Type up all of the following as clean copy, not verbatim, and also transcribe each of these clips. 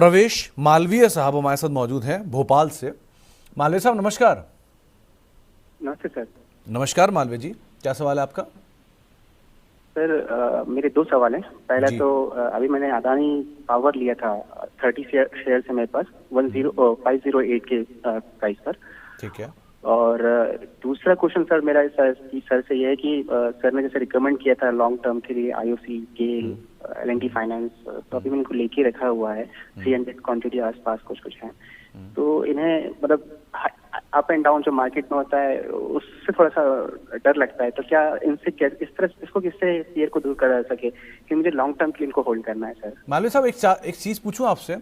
प्रवेश मालवीय साहब हमारे साथ मौजूद हैं भोपाल से। मालवीय साहब नमस्कार। नमस्ते सर। नमस्कार मालवीय जी, क्या सवाल है आपका? सर मेरे दो सवाल हैं। पहला जी। तो अभी मैंने अदानी पावर लिया था 30 शेयर है मेरे पास 508 के प्राइस पर। ठीक है। और दूसरा क्वेश्चन सर मेरा सर से ये है कि सर ने जैसे रिकमेंड किया था लॉन्ग टर्म के लिए आईओसी, गेल, एल&टी फाइनेंस, तो अभी मैंने इनको लेके रखा हुआ है 300 क्वांटिटी आसपास कुछ है। तो इन्हें मतलब अप एंड डाउन जो मार्केट में होता है उससे थोड़ा सा डर लगता है, तो क्या इनसे इसको किससे फियर को दूर करा जा सके कि मुझे लॉन्ग टर्म के लिए इनको होल्ड करना है सर। मालवीय साहब एक चीज पूछूं आपसे,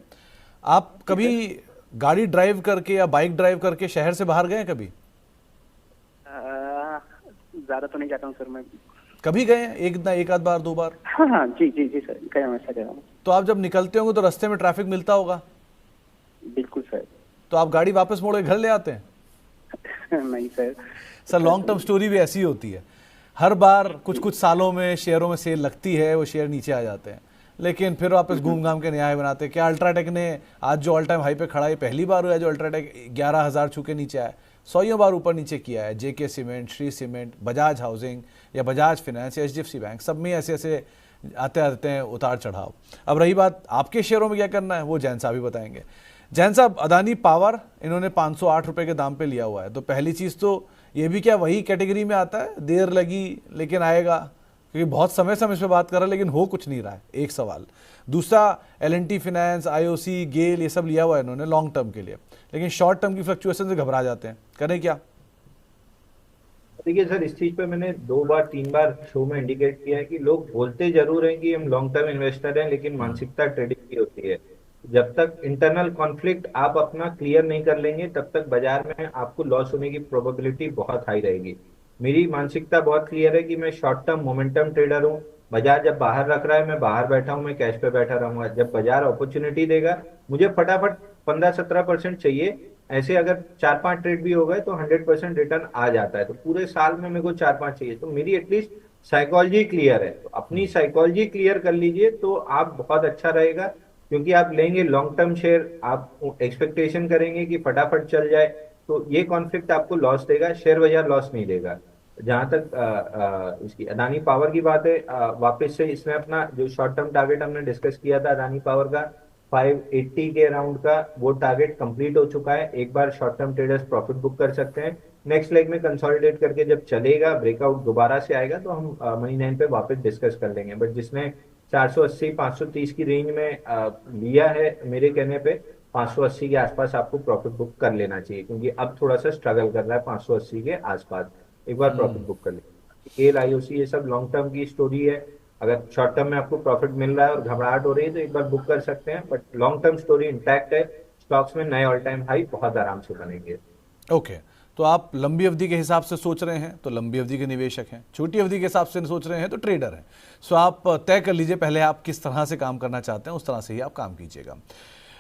आप कभी गाड़ी ड्राइव करके या बाइक ड्राइव करके शहर से बाहर गए कभी? ज्यादा तो नहीं जाता हूँ सर मैं। कभी गए हैं? एक आध बार, दो बार? हाँ जी जी जी सर, गया मैं, ऐसा गया हूँ। तो आप जब निकलते होंगे तो रास्ते में ट्रैफिक मिलता होगा, बिल्कुल सर। तो आप गाड़ी वापस मोड़ के घर ले आते हैं? नहीं sir. Sir long term story भी ऐसी होती है। हर बार कुछ कुछ सालों में शेयरों में सेल लगती है, वो शेयर नीचे आ जाते हैं, लेकिन फिर वापस घूम घाम के न्याय बनाते हैं। क्या अल्ट्राटेक ने आज जो ऑल टाइम हाई पे खड़ा है, पहली बार हुआ है जो अल्ट्राटेक 11,000 छू के नीचे आया? 100 बार ऊपर नीचे किया है। JK cement, Shree cement, Bajaj housing या बजाज फिनेंस या एचडीएफसी बैंक, सब में ऐसे ऐसे आते आते हैं उतार चढ़ाव। अब रही बात आपके शेयरों में क्या करना है, वो जैन साहब ही बताएंगे। जैन साहब, अदानी पावर इन्होंने 508 रुपए के दाम पे लिया हुआ है, तो पहली चीज़ तो ये भी क्या वही कैटेगरी में आता है, देर लगी लेकिन आएगा? क्योंकि बहुत समय से हम इस पर बात कर रहे हैं लेकिन हो कुछ नहीं रहा है, एक सवाल। दूसरा, एल&टी फाइनेंस, आईओसी, गेल, ये सब लिया हुआ है इन्होंने लॉन्ग टर्म के लिए, लेकिन शॉर्ट टर्म की फ्लक्चुएशन से घबरा जाते हैं, करें क्या? देखिए सर, इस चीज पे मैंने 2 बार 3 बार शो में इंडिकेट किया है कि लोग बोलते जरूर हैं कि हम लॉन्ग टर्म इन्वेस्टर हैं, लेकिन मानसिकता ट्रेडिंग की होती है। जब तक इंटरनल कॉन्फ्लिक्ट आप अपना क्लियर नहीं कर लेंगे तब तक बाजार में आपको लॉस होने की प्रोबेबिलिटी बहुत हाई रहेगी। मेरी मानसिकता बहुत क्लियर है कि मैं शॉर्ट टर्म मोमेंटम ट्रेडर हूँ। बाजार जब बाहर रख रहा है मैं बाहर बैठा हूँ, मैं कैश पे बैठा रहूंगा। जब बाजार अपॉर्चुनिटी देगा मुझे फटाफट 15-17% चाहिए, ऐसे अगर 4-5 ट्रेड भी हो गए तो 100% रिटर्न आ जाता है। तो पूरे साल में मेरे को 4-5 चाहिए, तो मेरी एटलीस्ट साइकोलॉजी क्लियर है। तो अपनी साइकोलॉजी क्लियर कर लीजिए तो आप बहुत अच्छा रहेगा, क्योंकि आप लेंगे लॉन्ग टर्म शेयर, आप एक्सपेक्टेशन करेंगे कि फटाफट चल जाए, तो ये कॉन्फ्लिक्ट आपको लॉस देगा, शेयर बाजार लॉस नहीं देगा। जहां तक इसकी अदानी पावर की बात है, वापस से इसने अपना जो शॉर्ट टर्म टारगेट हमने डिस्कस किया था अदानी पावर का 580 के अराउंड का, वो टारगेट कंप्लीट हो चुका है। एक बार short term traders profit book कर सकते हैं। नेक्स्ट लेग में कंसोलिडेट करके जब चलेगा, ब्रेकआउट दोबारा से आएगा तो हम मनी 9 पे वापस डिस्कस कर लेंगे। बट जिसने 480-530 की रेंज में लिया है, मेरे कहने पे 580 के आसपास आपको प्रॉफिट बुक कर लेना चाहिए, क्योंकि अब थोड़ा सा स्ट्रगल कर रहा है 580 के आसपास। एक बार प्रॉफिट बुक कर लेना। गेल, आईओसी, ये सब लॉन्ग टर्म की स्टोरी है। अगर शॉर्ट टर्म में आपको प्रॉफिट मिल रहा है और घबराहट हो रही है तो एक बार बुक कर सकते हैं, but long term story intact है। स्टॉक्स में नए ऑल टाइम हाई बहुत आराम से बनेंगे। ओके, तो आप लंबी अवधि के हिसाब से सोच रहे हैं तो लंबी अवधि के निवेशक हैं, छोटी अवधि के हिसाब से सोच रहे हैं तो ट्रेडर हैं। सो आप तय कर लीजिए पहले आप किस तरह से काम करना चाहते हैं, उस तरह से ही आप काम कीजिएगा।